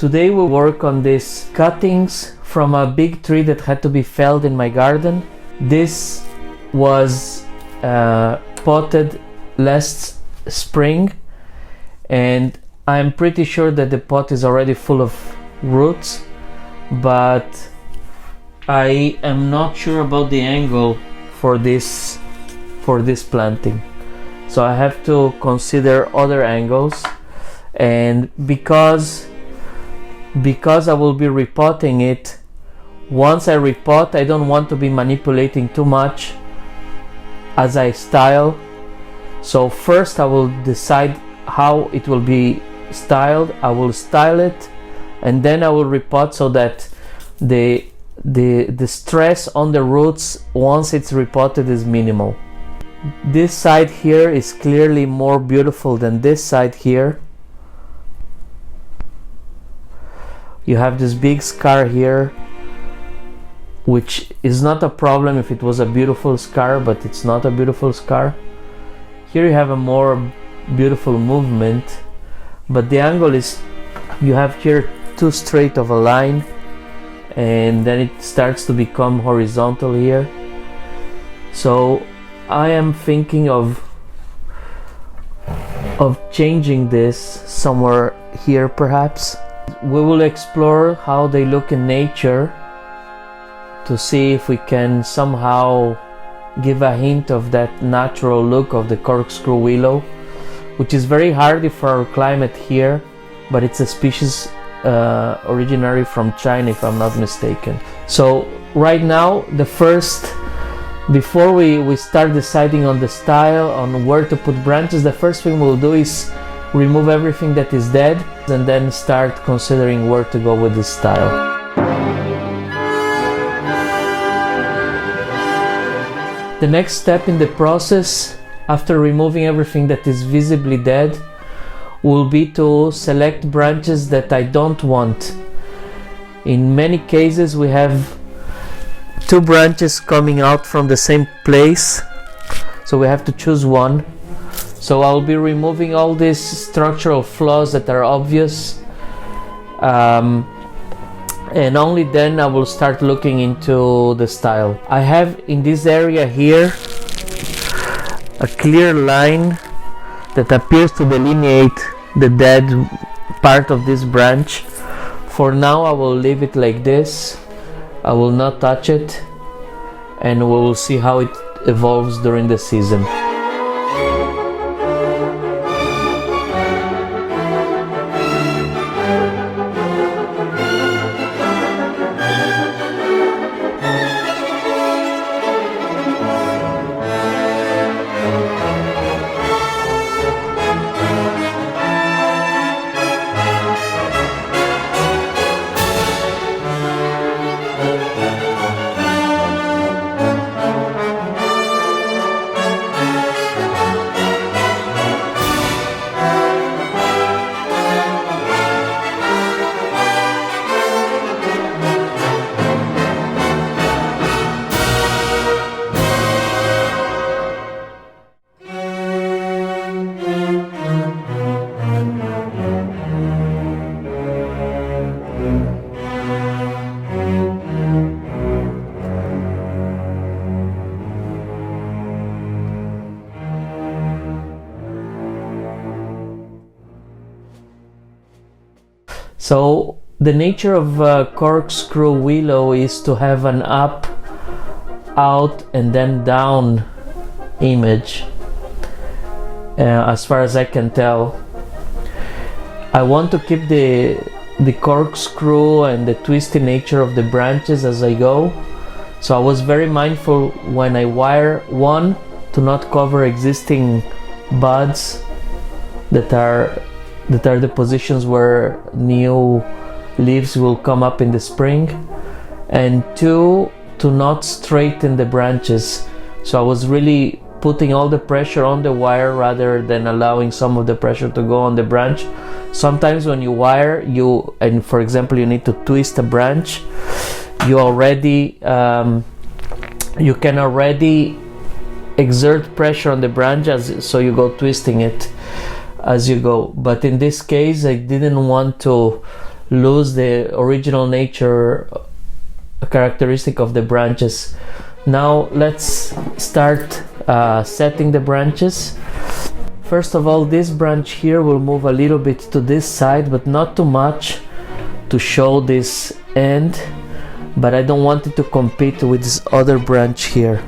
Today we work on these cuttings from a big tree that had to be felled in my garden. This was potted last spring, and I'm pretty sure that the pot is already full of roots, but I am not sure about the angle for this planting, so I have to consider other angles. And because I will be repotting it, once I repot, I don't want to be manipulating too much as I style. So first I will decide how it will be styled. I will style it, and then I will repot so that the stress on the roots once it's repotted is minimal. This side here is clearly more beautiful than this side here. You have this big scar here, which is not a problem if it was a beautiful scar, but it's not a beautiful scar. Here you have a more beautiful movement, but the angle is, you have here too straight of a line, and then it starts to become horizontal here. So I am thinking of changing this somewhere here perhaps. We will explore how they look in nature to see if we can somehow give a hint of that natural look of the corkscrew willow, which is very hardy for our climate here, but it's a species originary from China, if I'm not mistaken. So right now, before we start deciding on the style, on where to put branches, the first thing we'll do is remove everything that is dead, and then start considering where to go with this style. The next step in the process, after removing everything that is visibly dead, will be to select branches that I don't want. In many cases we have two branches coming out from the same place, so we have to choose one. So I'll be removing all these structural flaws that are obvious, and only then I will start looking into the style. I have in this area here a clear line that appears to delineate the dead part of this branch. For now I will leave it like this. I will not touch it, and we will see how it evolves during the season. So the nature of corkscrew willow is to have an up, out, and then down image, as far as I can tell. I want to keep the corkscrew and the twisty nature of the branches as I go. So I was very mindful when I wire one to not cover existing buds that are the positions where new leaves will come up in the spring, and two, to not straighten the branches. So I was really putting all the pressure on the wire rather than allowing some of the pressure to go on the branch. Sometimes when you wire, and for example you need to twist a branch, you can already exert pressure on the branch so you go twisting it as you go. But in this case I didn't want to lose the original nature characteristic of the branches. Now let's start setting the branches. First of all, this branch here will move a little bit to this side, but not too much to show this end, but I don't want it to compete with this other branch here.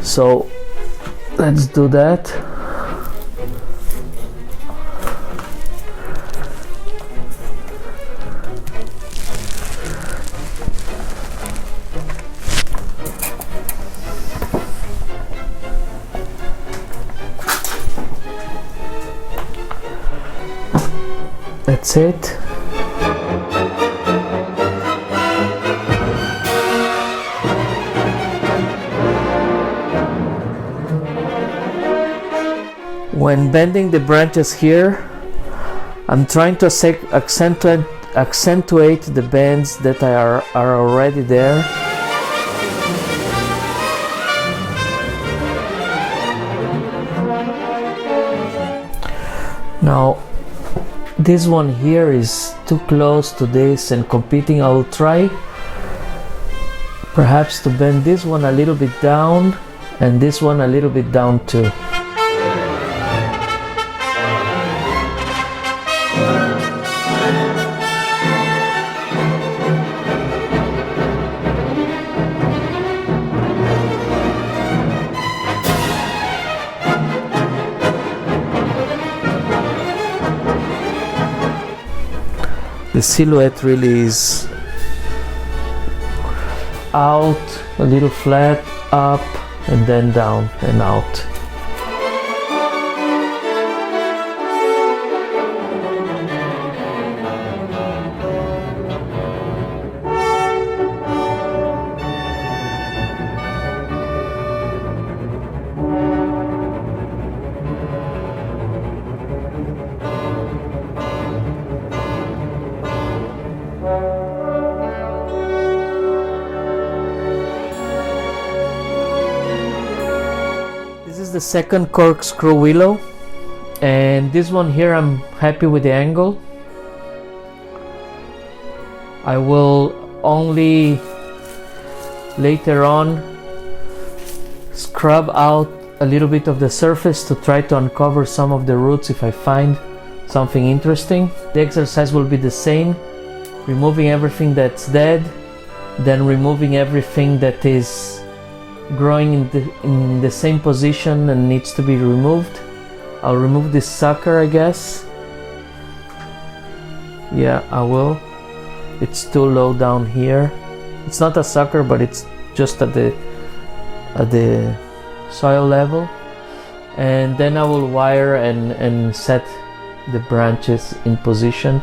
So let's do that. That's it. When bending the branches here, I'm trying to accentuate the bends that are already there. Now, this one here is too close to this and competing. I will try perhaps to bend this one a little bit down and this one a little bit down too. The silhouette really is out, a little flat, up, and then down and out. This is the second corkscrew willow, and this one here I'm happy with the angle. I will only later on scrub out a little bit of the surface to try to uncover some of the roots if I find something interesting. The exercise will be the same, removing everything that's dead, then removing everything that is growing in the same position and needs to be removed. I'll remove this sucker, I guess. Yeah, I will. It's too low down here. It's not a sucker, but it's just at the soil level. And then I will wire and set the branches in position.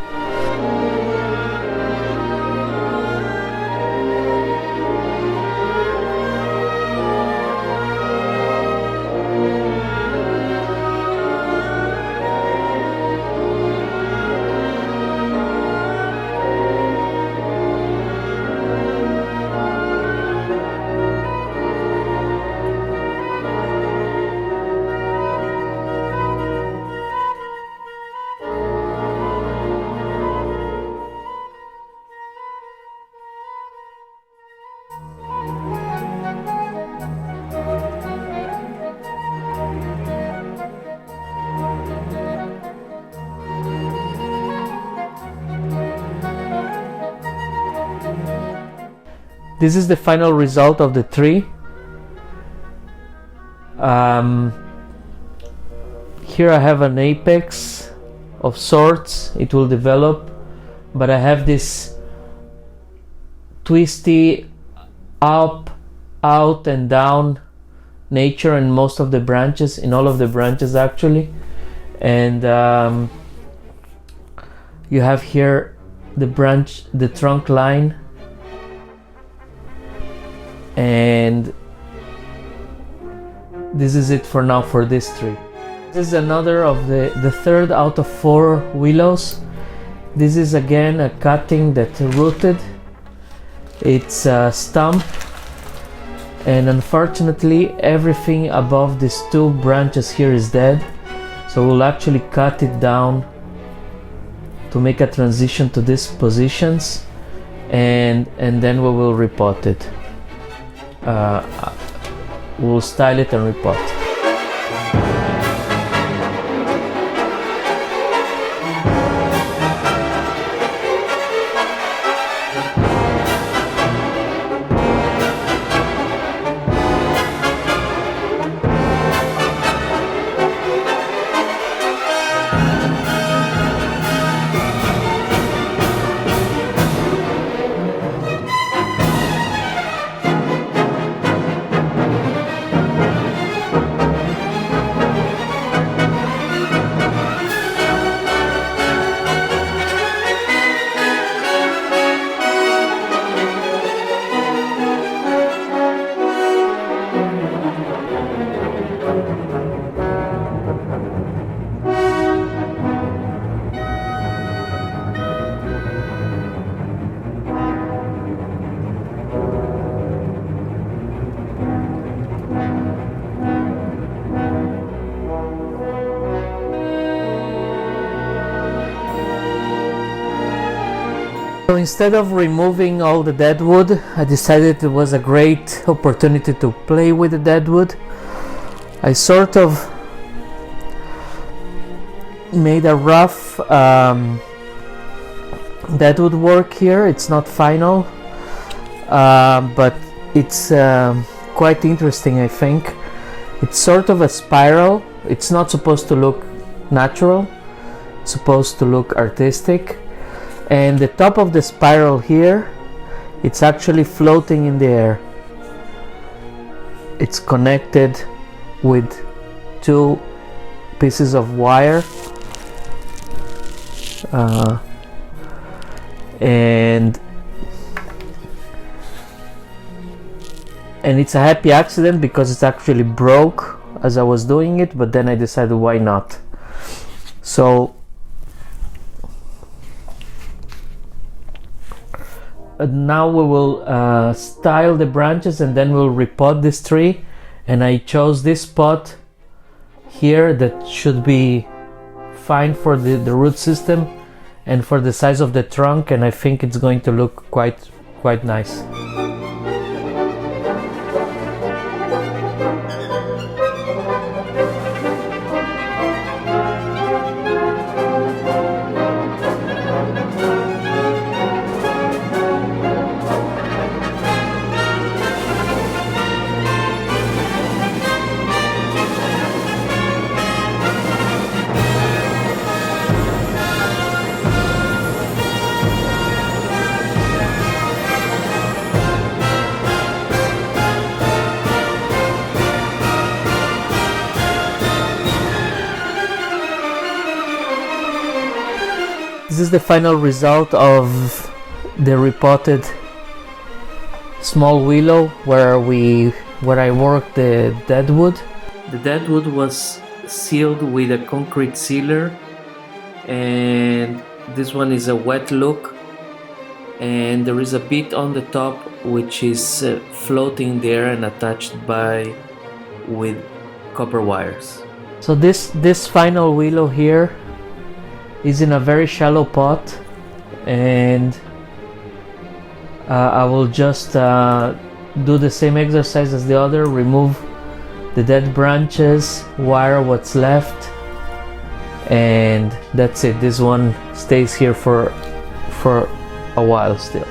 This is the final result of the tree. Here I have an apex of sorts, it will develop, but I have this twisty up, out and down nature in most of the branches, in all of the branches actually. And you have here the branch, the trunk line, and this is it for now for this tree. This is another of the third out of 4 willows. This is again a cutting that rooted. It's a stump, and unfortunately everything above these 2 branches here is dead, so we'll actually cut it down to make a transition to these positions, and then we will repot it. We'll style it and repot. So instead of removing all the deadwood, I decided it was a great opportunity to play with the deadwood. I sort of made a rough deadwood work here. It's not final, but it's quite interesting, I think. It's sort of a spiral. It's not supposed to look natural, it's supposed to look artistic. And the top of the spiral here, it's actually floating in the air. It's connected with two pieces of wire, and it's a happy accident because it actually broke as I was doing it, but then I decided why not. So now we will style the branches and then we'll repot this tree, and I chose this spot here that should be fine for the root system and for the size of the trunk, and I think it's going to look quite nice. This is the final result of the repotted small willow where I worked the deadwood. The deadwood was sealed with a concrete sealer, and this one is a wet look, and there is a bit on the top which is floating there and attached with copper wires. So this final willow here is in a very shallow pot, and I will just do the same exercise as the other, remove the dead branches, wire what's left, and that's it. This one stays here for a while still.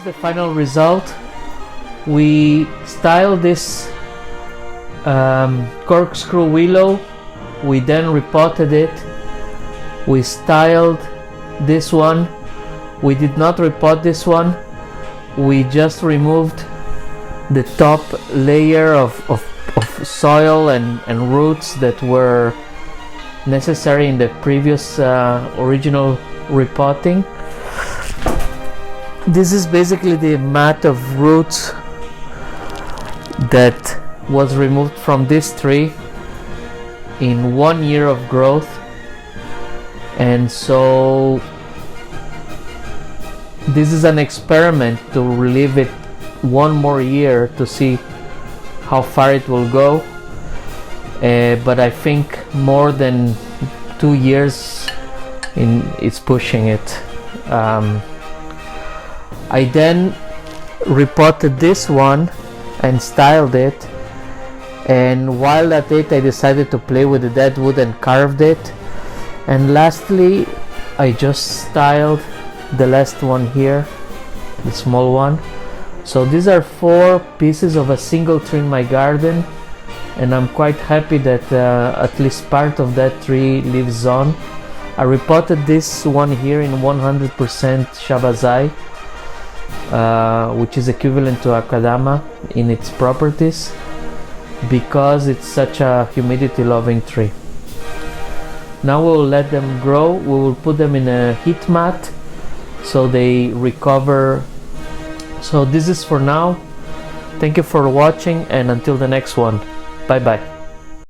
The final result. We styled this corkscrew willow, we then repotted it, we styled this one, we did not repot this one, we just removed the top layer of soil and roots that were necessary in the previous original repotting. This is basically the mat of roots that was removed from this tree in 1 year of growth, and so this is an experiment to leave it 1 more year to see how far it will go, but I think more than 2 years it's pushing it. I then repotted this one and styled it, and while at it I decided to play with the deadwood and carved it, and lastly I just styled the last one here, the small one. So these are 4 pieces of a single tree in my garden, and I'm quite happy that at least part of that tree lives on. I repotted this one here in 100% shabazai, which is equivalent to akadama in its properties, because it's such a humidity loving tree. Now we'll let them grow. We will put them in a heat mat so they recover. So this is for now. Thank you for watching, and until the next one, bye bye.